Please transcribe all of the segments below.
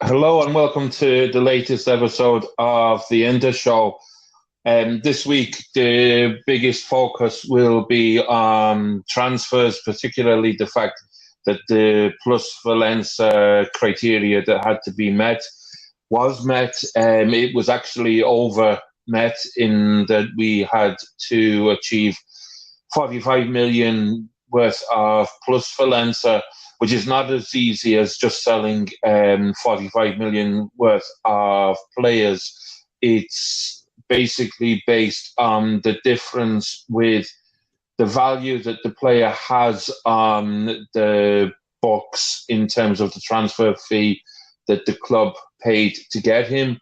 Hello and welcome to the latest episode of the Inter Show. This week, the biggest focus will be on transfers, particularly the fact that the plus Valencia criteria that had to be met was met. It was actually over met in that we had to achieve 45 million worth of plus Valencia, which is not as easy as just selling 45 million worth of players. It's basically based on the difference with the value that the player has on the books in terms of the transfer fee that the club paid to get him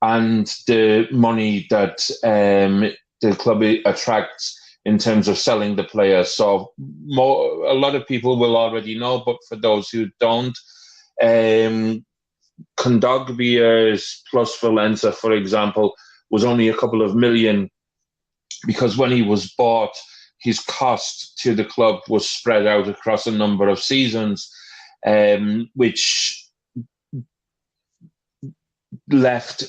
and the money that the club attracts in terms of selling the player. So a lot of people will already know, but for those who don't, Kondogbia's plus Valencia, for example, was only a couple of million because when he was bought, his cost to the club was spread out across a number of seasons, which left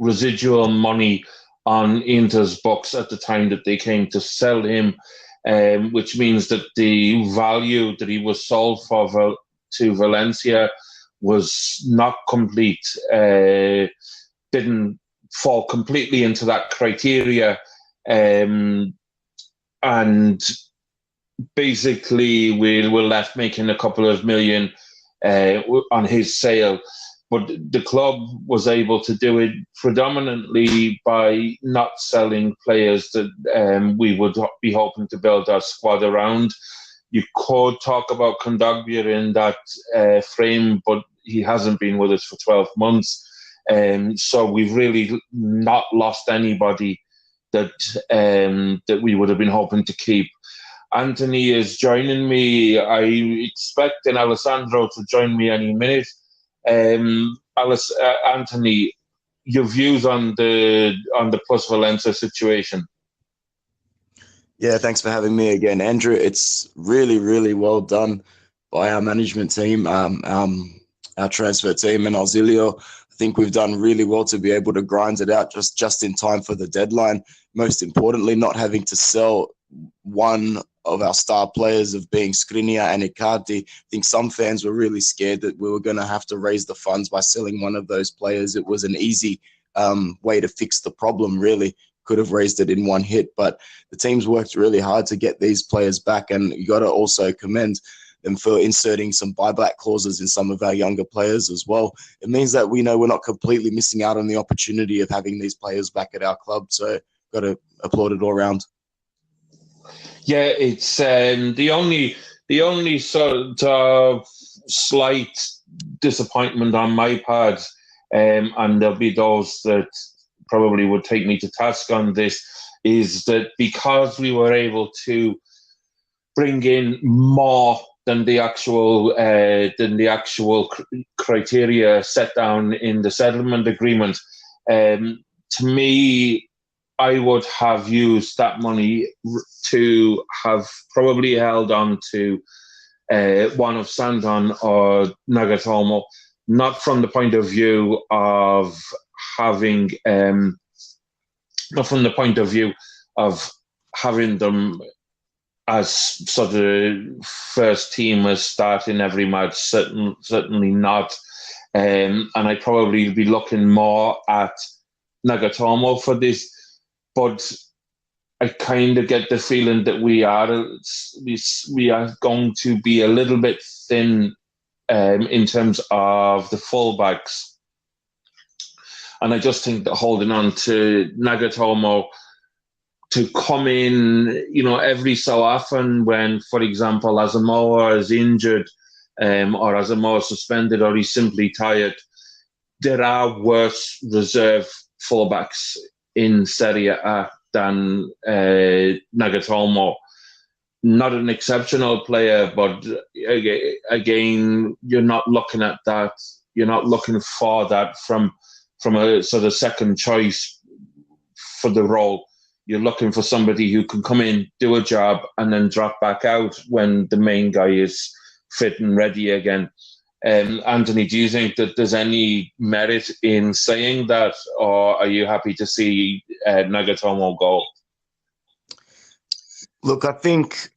residual money on Inter's books at the time that they came to sell him, which means that the value that he was sold for to Valencia was not complete, didn't fall completely into that criteria, and basically we were left making a couple of million on his sale. But the club was able to do it predominantly by not selling players that we would be hoping to build our squad around. You could talk about Kondogbia in that frame, but he hasn't been with us for 12 months. So we've really not lost anybody that we would have been hoping to keep. Anthony is joining me. I expect Alessandro to join me any minute. Anthony, your views on the plus Valencia situation? Yeah, thanks for having me again, Andrew. It's really, really well done by our management team, our transfer team, and Ausilio. I think we've done really well to be able to grind it out just in time for the deadline. Most importantly, not having to sell one of our star players of being Skriniar and Icardi. I think some fans were really scared that we were going to have to raise the funds by selling one of those players. It was an easy way to fix the problem, really. Could have raised it in one hit, but the team's worked really hard to get these players back, and you got to also commend them for inserting some buyback clauses in some of our younger players as well. It means that we know we're not completely missing out on the opportunity of having these players back at our club, so got to applaud it all around. Yeah, it's the only sort of slight disappointment on my part, and there'll be those that probably would take me to task on this, is that because we were able to bring in more than the actual criteria set down in the settlement agreement, to me, I would have used that money to have probably held on to one of Sandon or Nagatomo, not from the point of view of having, not from the point of view of having them as sort of first teamers starting every match, certainly not. And I'd probably be looking more at Nagatomo for this. But I kind of get the feeling that we are going to be a little bit thin in terms of the fullbacks. And I just think that holding on to Nagatomo to come in, every so often when, for example, Asamoah is injured or Asamoah is suspended or he's simply tired, there are worse reserve fullbacks in Serie A than Nagatomo. Not an exceptional player, but again, you're not looking at that. You're not looking for that from a sort of second choice for the role. You're looking for somebody who can come in, do a job, and then drop back out when the main guy is fit and ready again. Anthony, do you think that there's any merit in saying that, or are you happy to see Nagatomo go? Look, I think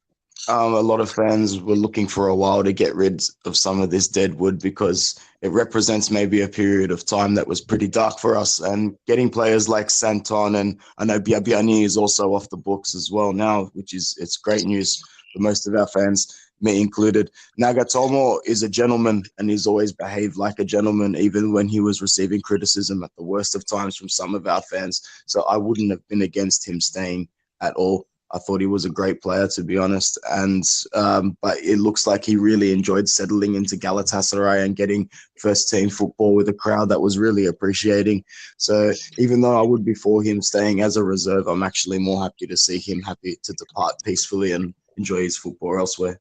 a lot of fans were looking for a while to get rid of some of this deadwood because it represents maybe a period of time that was pretty dark for us. And getting players like Santon, and I know Biabiani is also off the books as well now, which it's great news for most of our fans, me included. Nagatomo is a gentleman, and he's always behaved like a gentleman, even when he was receiving criticism at the worst of times from some of our fans. So I wouldn't have been against him staying at all. I thought he was a great player, to be honest. And but it looks like he really enjoyed settling into Galatasaray and getting first-team football with a crowd that was really appreciating. So even though I would be for him staying as a reserve, I'm actually more happy to see him happy to depart peacefully and enjoy his football elsewhere.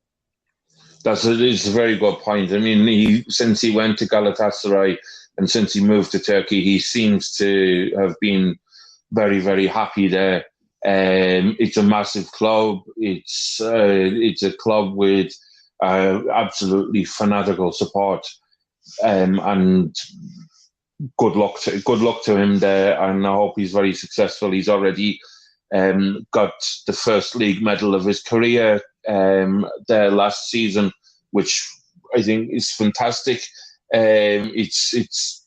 It's a very good point. I mean, since he went to Galatasaray and since he moved to Turkey, he seems to have been very, very happy there. It's a massive club. It's a club with absolutely fanatical support, and good luck to him there. And I hope he's very successful. He's already got the first league medal of his career there last season, which I think is fantastic. It's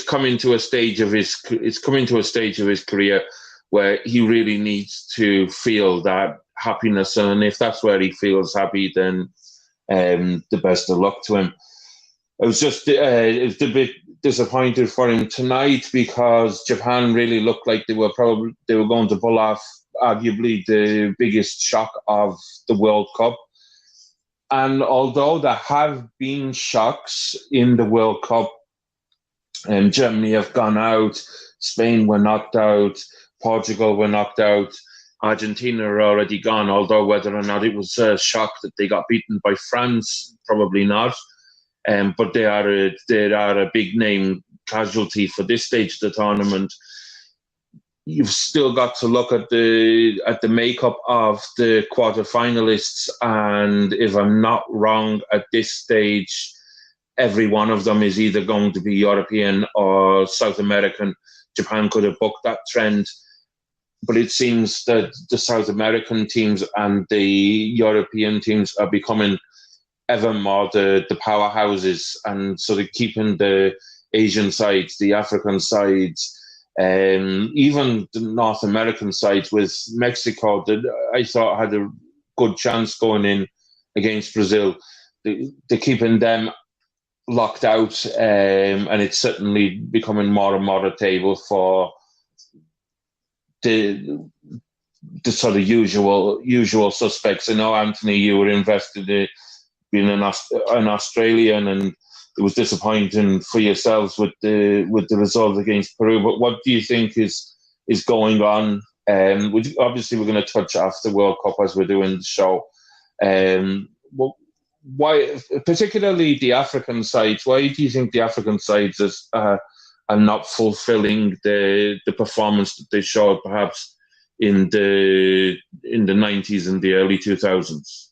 coming to a stage of his career where he really needs to feel that happiness, and if that's where he feels happy, then the best of luck to him. I was a bit disappointed for him tonight because Japan really looked like they were going to pull off arguably the biggest shock of the World Cup. And although there have been shocks in the World Cup, Germany have gone out, Spain were knocked out, Portugal were knocked out, Argentina are already gone, although whether or not it was a shock that they got beaten by France, probably not. But they are a big name casualty for this stage of the tournament. You've still got to look at the makeup of the quarterfinalists, and if I'm not wrong at this stage, every one of them is either going to be European or South American. Japan could have booked that trend, but it seems that the South American teams and the European teams are becoming ever more the powerhouses, and so they're keeping the Asian sides, the African sides, even the North American sides with Mexico that I thought had a good chance going in against Brazil. They're keeping them locked out, and it's certainly becoming more and more a table for the sort of usual suspects. I know, Anthony, you were invested in being an Australian, and it was disappointing for yourselves with the result against Peru. But what do you think is going on? Obviously, we're going to touch after World Cup as we're doing the show. Why, particularly the African sides? Why do you think the African sides are not fulfilling the performance that they showed perhaps in the 90s and the early 2000s?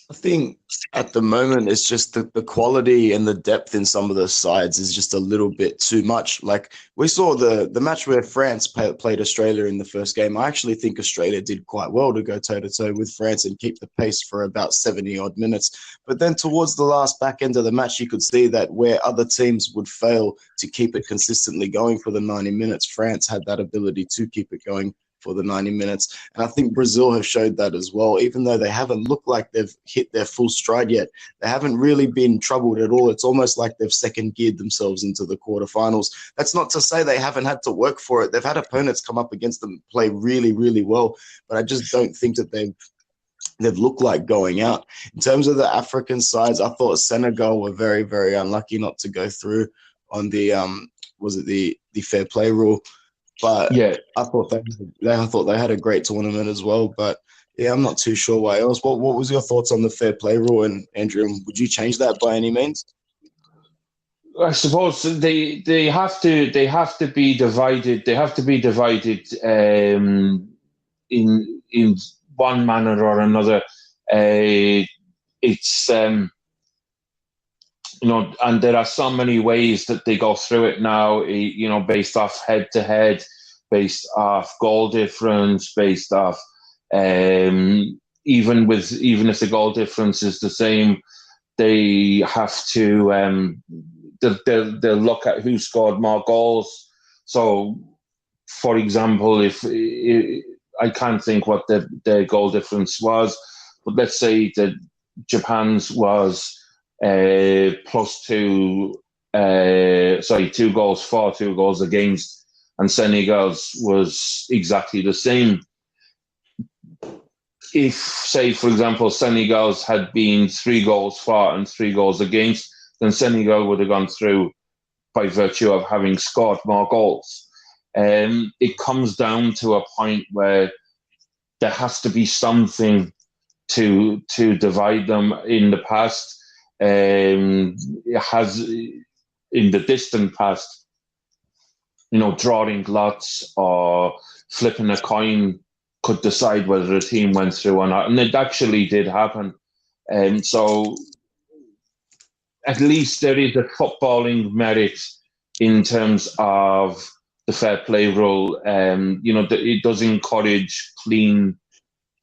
I think at the moment it's just the quality and the depth in some of the sides is just a little bit too much. Like we saw the match where France played Australia in the first game. I actually think Australia did quite well to go toe-to-toe with France and keep the pace for about 70-odd minutes. But then towards the last back end of the match, you could see that where other teams would fail to keep it consistently going for the 90 minutes, France had that ability to keep it going for the 90 minutes. And I think Brazil have showed that as well. Even though they haven't looked like they've hit their full stride yet, they haven't really been troubled at all. It's almost like they've second geared themselves into the quarterfinals. That's not to say they haven't had to work for it. They've had opponents come up against them, play really, really well, but I just don't think that they've looked like going out. In terms of the African sides, I thought Senegal were very, very unlucky not to go through on the the fair play rule. But yeah, I thought they had a great tournament as well. But yeah, I'm not too sure why else. What was your thoughts on the fair play rule, and Andrew? Would you change that by any means? I suppose they have to be divided. They have to be divided in one manner or another. it's and there are so many ways that they go through it now. Based off head to head, based off goal difference, based off even if the goal difference is the same, they have to they'll look at who scored more goals. So, for example, if I can't think what the goal difference was, but let's say that Japan's was +2, 2 goals for, 2 goals against, and Senegal's was exactly the same. If, say, for example, Senegal's had been 3 goals for and 3 goals against, then Senegal would have gone through by virtue of having scored more goals. It comes down to a point where there has to be something to divide them. In the past, it has, in the distant past, drawing lots or flipping a coin could decide whether a team went through or not, and it actually did happen. So at least there is a footballing merit in terms of the fair play rule. It does encourage clean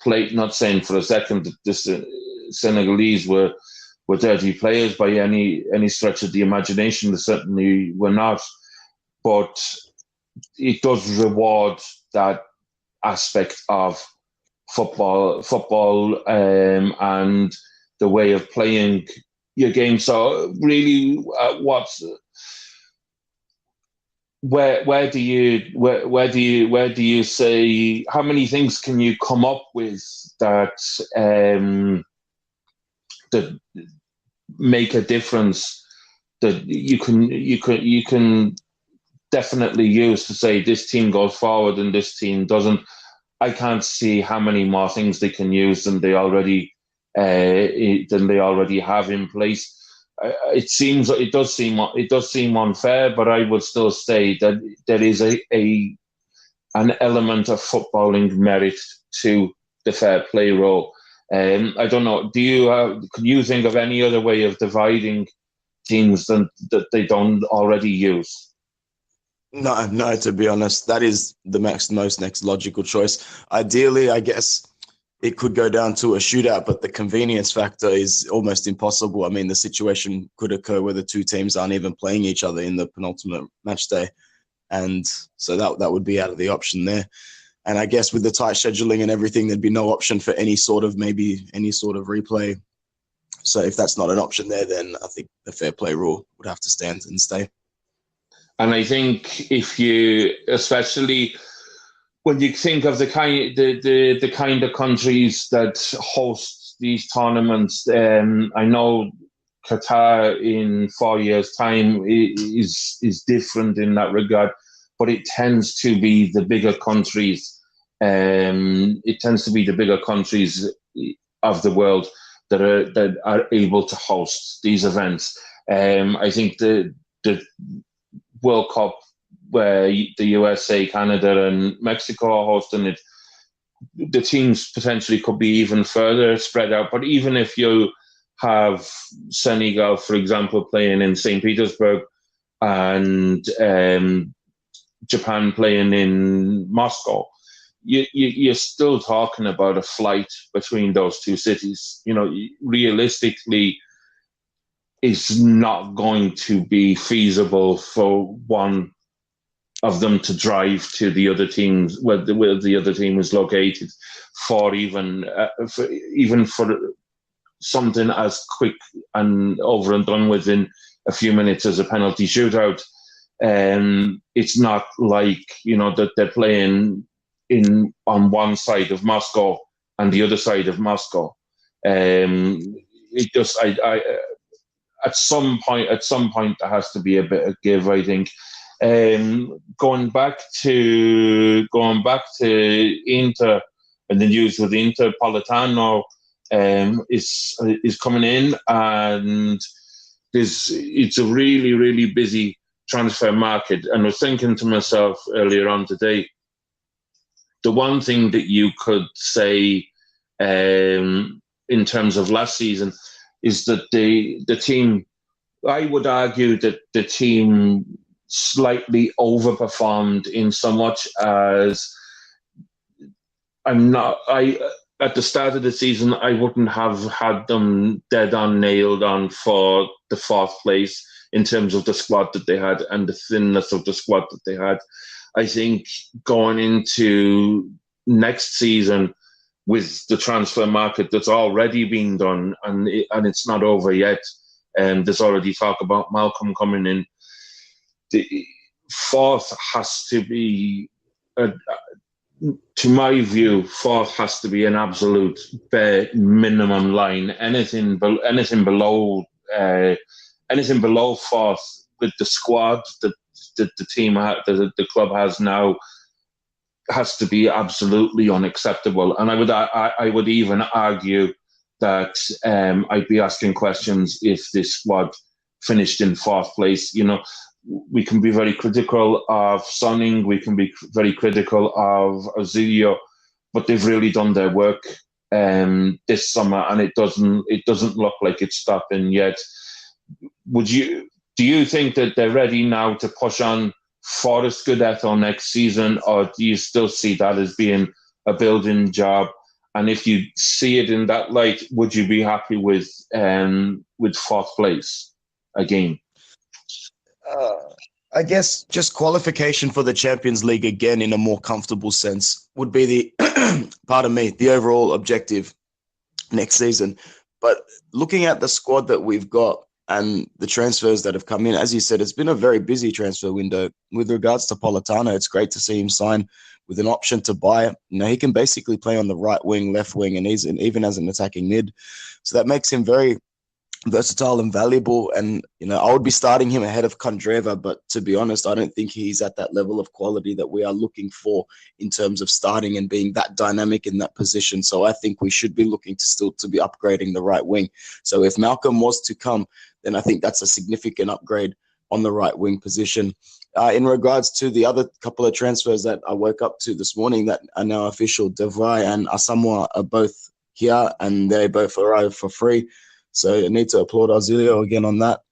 play. Not saying for a second that the Senegalese were dirty players by any stretch of the imagination. They certainly were not. But it does reward that aspect of football and the way of playing your game. So really, where do you say, how many things can you come up with that that make a difference, that you can definitely use to say this team goes forward and this team doesn't? I can't see how many more things they can use than they already have in place. It does seem unfair, but I would still say that there is an element of footballing merit to the fair play rule. I don't know. Can you think of any other way of dividing teams that they don't already use? No, to be honest, that is the next logical choice. Ideally, I guess it could go down to a shootout, but the convenience factor is almost impossible. I mean, the situation could occur where the two teams aren't even playing each other in the penultimate match day. And so that would be out of the option there. And I guess with the tight scheduling and everything, there'd be no option for any sort of replay. So if that's not an option there, then I think the fair play rule would have to stand and stay. And I think especially when you think of the kind of countries that host these tournaments, I know Qatar in 4 years' time is different in that regard, but it tends to be the bigger countries. It tends to be the bigger countries of the world that are able to host these events. I think the World Cup, where the USA, Canada, and Mexico are hosting it, the teams potentially could be even further spread out. But even if you have Senegal, for example, playing in St. Petersburg and Japan playing in Moscow, you're still talking about a flight between those two cities. Realistically, it's not going to be feasible for one of them to drive to the other teams where the other team is located for even for something as quick and over and done within a few minutes as a penalty shootout. It's not like that they're playing on one side of Moscow and the other side of Moscow. It just at some point there has to be a bit of give, I think. Going back to Inter and the news with Inter, Politano is coming in, and it's a really, really busy transfer market. And I was thinking to myself earlier on today, the one thing that you could say in terms of last season is that the team, I would argue that the team slightly overperformed in so much as at the start of the season, I wouldn't have had them dead on nailed on for the fourth place in terms of the squad that they had and the thinness of the squad that they had. I think going into next season with the transfer market that's already been done and it's not over yet, and there's already talk about Malcolm coming in, the fourth has to be to my view, fourth has to be an absolute bare minimum line. Anything below fourth with the squad that the team the club has now has to be absolutely unacceptable. And I would even argue that I'd be asking questions if this squad finished in fourth place. You know, we can be very critical of Sonning, we can be very critical of Ausilio, but they've really done their work this summer, and it doesn't look like it's stopping yet. Do you think that they're ready now to push on for the Scudetto next season, or do you still see that as being a building job? And if you see it in that light, would you be happy with fourth place again? I guess just qualification for the Champions League again in a more comfortable sense would be the overall objective next season. But looking at the squad that we've got and the transfers that have come in, as you said, it's been a very busy transfer window. With regards to Politano, it's great to see him sign with an option to buy. You know, he can basically play on the right wing, left wing, and even as an attacking mid. So that makes him very versatile and valuable, and I would be starting him ahead of Kondreva, but to be honest, I don't think he's at that level of quality that we are looking for in terms of starting and being that dynamic in that position. So I think we should be looking to be upgrading the right wing. So if Malcolm was to come, then I think that's a significant upgrade on the right wing position. In regards to the other couple of transfers that I woke up to this morning that are now official, De Vrij and Asamoah are both here, and they both arrived for free. So I need to applaud Ausilio again on that.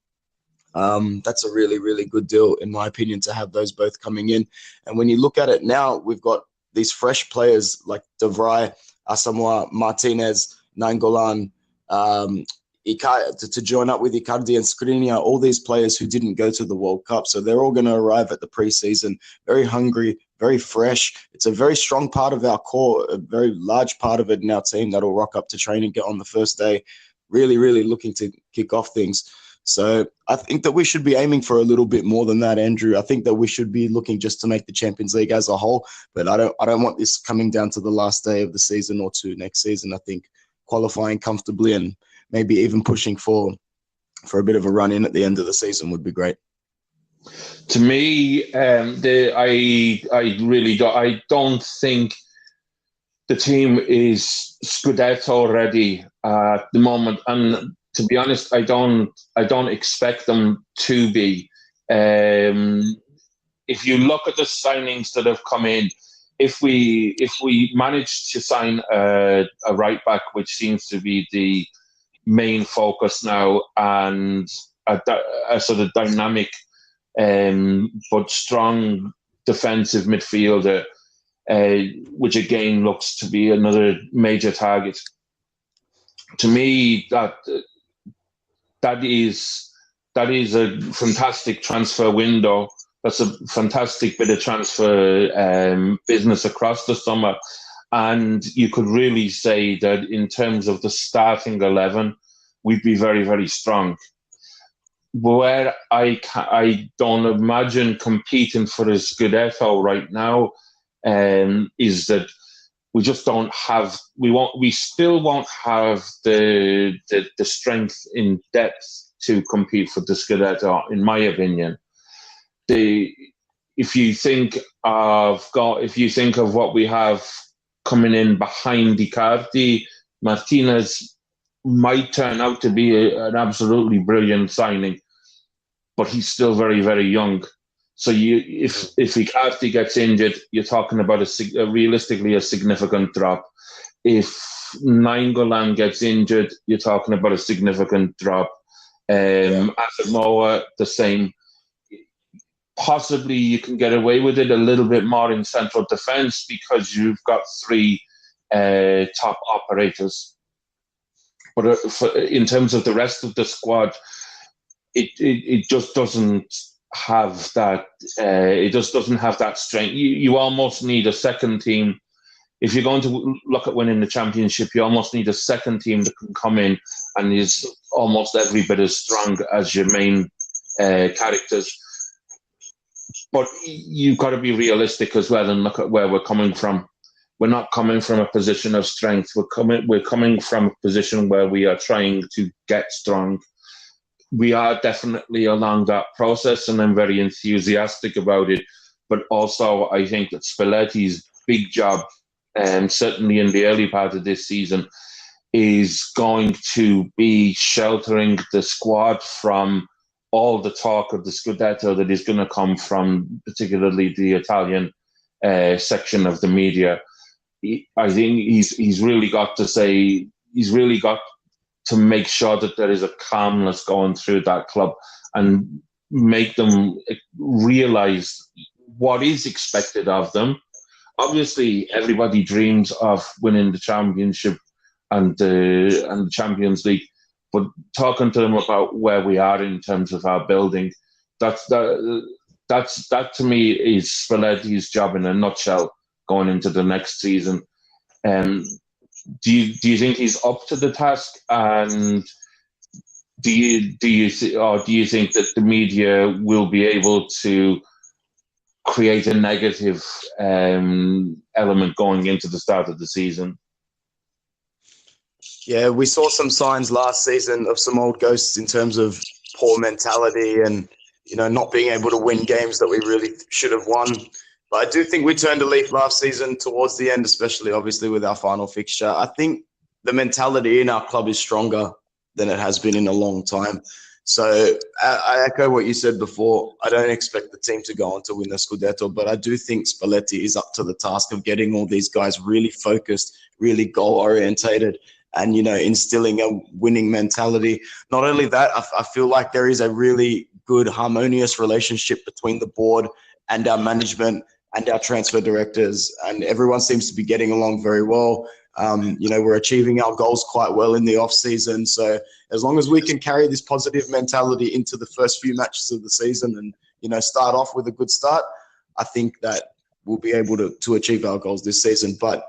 That's a really, really good deal, in my opinion, to have those both coming in. And when you look at it now, we've got these fresh players like De Vrij, Asamoah, Martinez, Nangolan, to join up with Icardi and Skriniar, all these players who didn't go to the World Cup. So they're all going to arrive at the preseason very hungry, very fresh. It's a very strong part of our core, a very large part of it in our team that'll rock up to training, get on the first day, really, really looking to kick off things. So I think that we should be aiming for a little bit more than that, Andrew. I think that we should be looking just to make the Champions League as a whole, but I don't want this coming down to the last day of the season or to next season. I think qualifying comfortably and maybe even pushing for a bit of a run in at the end of the season would be great. To me, I don't think the team is Scudetto ready at the moment, and to be honest, I don't expect them to be. If you look at the signings that have come in, if we manage to sign a right back, which seems to be the main focus now, and a sort of dynamic but strong defensive midfielder, which again looks to be another major target. To me, that is a fantastic transfer window. That's a fantastic bit of transfer business across the summer. And you could really say that in terms of the starting 11, we'd be very, very strong. Where I don't imagine competing for the Scudetto right now is that we just don't have. We still won't have the strength in depth to compete for the Scudetto, in my opinion. If you think of what we have coming in behind Icardi, Martinez might turn out to be an absolutely brilliant signing, but he's still very, very young. So if Icardi gets injured, you're talking about realistically a significant drop. if Nainggolan gets injured, you're talking about a significant drop. Asamoah, the same. Possibly you can get away with it a little bit more in central defence because you've got three top operators. But in terms of the rest of the squad, it just doesn't have that. It just doesn't have that strength. You almost need a second team. If you're going to look at winning the championship, you almost need a second team that can come in and is almost every bit as strong as your main characters. But you've got to be realistic as well and look at where we're coming from. We're not coming from a position of strength. We're coming from a position where we are trying to get strong. We are definitely along that process, and I'm very enthusiastic about it. But also, I think that Spalletti's big job, certainly in the early part of this season, is going to be sheltering the squad from all the talk of the Scudetto that is going to come from particularly the Italian section of the media. I think he's really got to make sure that there is a calmness going through that club and make them realize what is expected of them. Obviously, everybody dreams of winning the championship and the Champions League, but talking to them about where we are in terms of our building, that to me is Spalletti's job in a nutshell going into the next season. Do you think he's up to the task? And do you think that the media will be able to create a negative element going into the start of the season? Yeah, we saw some signs last season of some old ghosts in terms of poor mentality and, not being able to win games that we really should have won. But I do think we turned a leaf last season towards the end, especially obviously with our final fixture. I think the mentality in our club is stronger than it has been in a long time. So I echo what you said before. I don't expect the team to go on to win the Scudetto, but I do think Spalletti is up to the task of getting all these guys really focused, really goal-orientated, and, instilling a winning mentality. Not only that, I feel like there is a really good harmonious relationship between the board and our management and our transfer directors, and everyone seems to be getting along very well. We're achieving our goals quite well in the off season. So as long as we can carry this positive mentality into the first few matches of the season and, start off with a good start, I think that we'll be able to achieve our goals this season. But,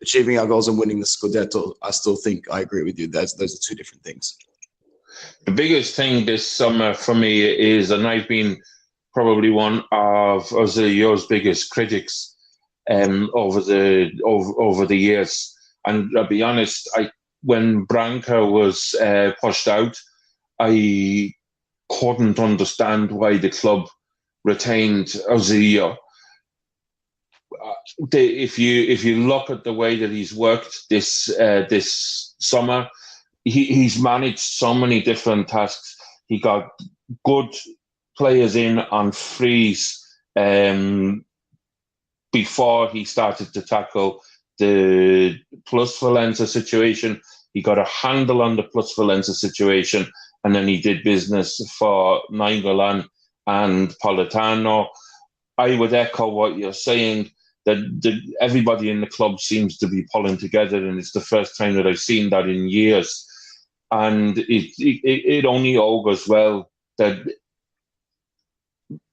achieving our goals and winning the Scudetto, I still think I agree with you. Those are two different things. The biggest thing this summer for me is, and I've been probably one of Ausilio's biggest critics over the years. And I'll be honest, when Branca was pushed out, I couldn't understand why the club retained Ausilio. If you look at the way that he's worked this summer, he's managed so many different tasks. He got good players in on frees before he started to tackle the Plus Valenza situation. He got a handle on the Plus Valenza situation, and then he did business for Nainggolan and Politano. I would echo what you're saying, that everybody in the club seems to be pulling together, and it's the first time that I've seen that in years. And it only augurs well that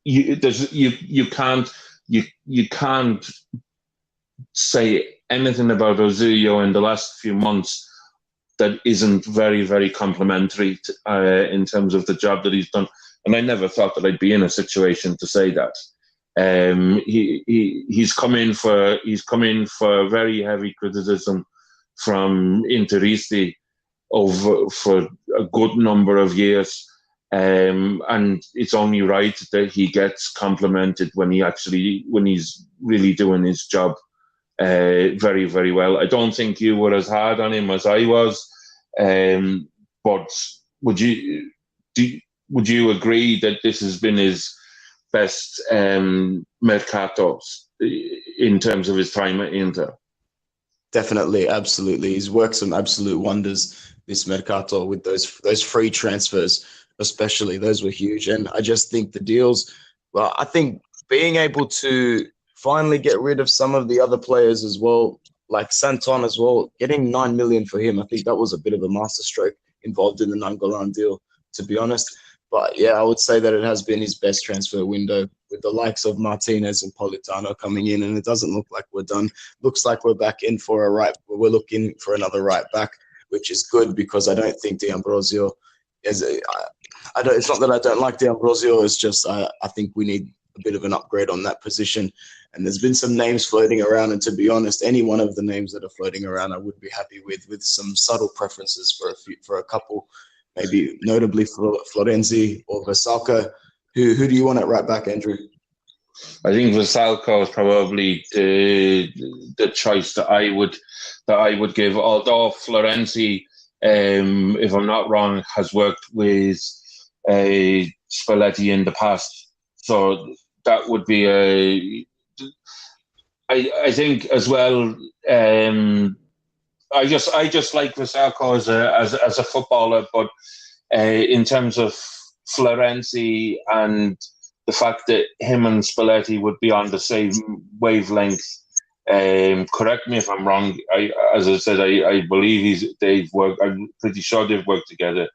you can't say anything about Ausilio in the last few months that isn't very, very complimentary in terms of the job that he's done. And I never thought that I'd be in a situation to say that. He's come in for very heavy criticism from Interisti for a good number of years. And it's only right that he gets complimented when he's really doing his job very, very well. I don't think you were as hard on him as I was, but would you agree that this has been his best mercato in terms of his time at Inter? Definitely, absolutely. He's worked some absolute wonders this Mercato with those free transfers, especially. Those were huge. And I just think the deals, well, I think being able to finally get rid of some of the other players as well, like Santon as well, getting 9 million for him, I think that was a bit of a masterstroke involved in the Nangolan deal, to be honest. But yeah, I would say that it has been his best transfer window with the likes of Martinez and Politano coming in, and it doesn't look like we're done. Looks like we're back in for we're looking for another right back, which is good because I don't think D'Ambrosio is. It's not that I don't like D'Ambrosio. It's just I think we need a bit of an upgrade on that position. And there's been some names floating around, and to be honest, any one of the names that are floating around, I would be happy with some subtle preferences for a couple, maybe notably Florenzi or Versalco. Who do you want at right back, Andrew? I think Versalco is probably the choice that I would give. Although Florenzi, if I'm not wrong, has worked with Spalletti in the past, so that would be a. I think as well. I just like Versalco as a footballer, but in terms of Florenzi and the fact that him and Spalletti would be on the same wavelength. Correct me if I'm wrong. As I said, I believe they've worked. I'm pretty sure they've worked together.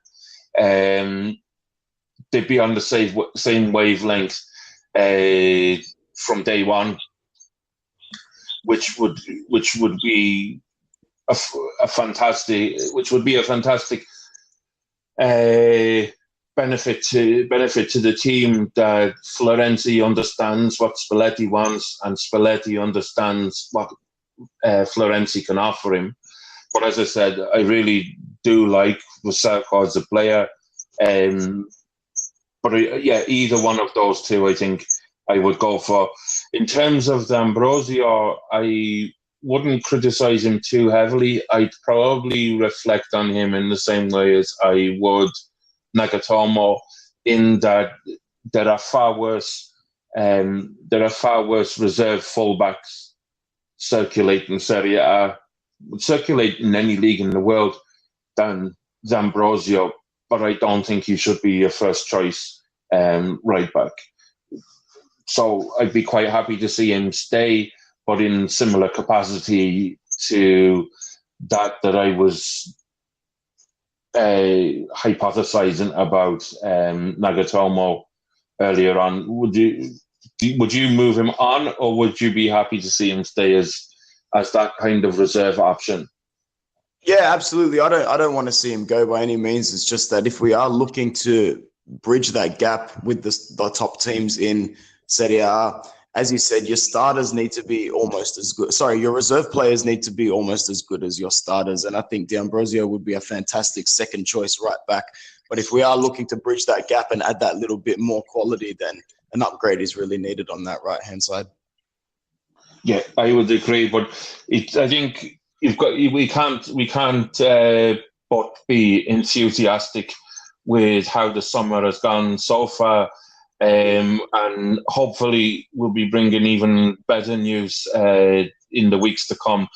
They'd be on the same wavelength from day one, which would be a fantastic benefit to the team, that Florenzi understands what Spalletti wants and Spalletti understands what Florenzi can offer him. But as I said, I really do like Versalco as a player. But either one of those two, I think I would go for. In terms of D'Ambrosio, I wouldn't criticize him too heavily. I'd probably reflect on him in the same way as I would Nagatomo, in that there are far worse reserve fullbacks circulating Serie A, circulate in any league in the world, than D'Ambrosio. But I don't think he should be your first choice right back. So I'd be quite happy to see him stay, but in similar capacity to that I was hypothesizing about Nagatomo earlier on. Would you move him on, or would you be happy to see him stay as that kind of reserve option? Yeah, absolutely. I don't want to see him go by any means. It's just that if we are looking to bridge that gap with the top teams in Serie A, as you said, your starters need to be almost as good. Sorry, your reserve players need to be almost as good as your starters. And I think D'Ambrosio would be a fantastic second choice right back. But if we are looking to bridge that gap and add that little bit more quality, then an upgrade is really needed on that right-hand side. Yeah, I would agree. But I think we can't but be enthusiastic with how the summer has gone so far. And hopefully we'll be bringing even better news in the weeks to come.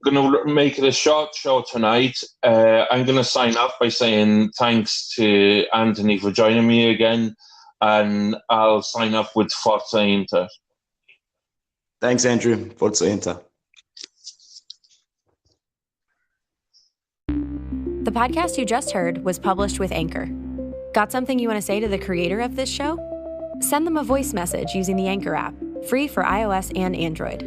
I'm going to make it a short show tonight. I'm going to sign off by saying thanks to Anthony for joining me again, and I'll sign off with Forza Inter. Thanks, Andrew. Forza Inter. The podcast you just heard was published with Anchor. Got something you want to say to the creator of this show? Send them a voice message using the Anchor app, free for iOS and Android.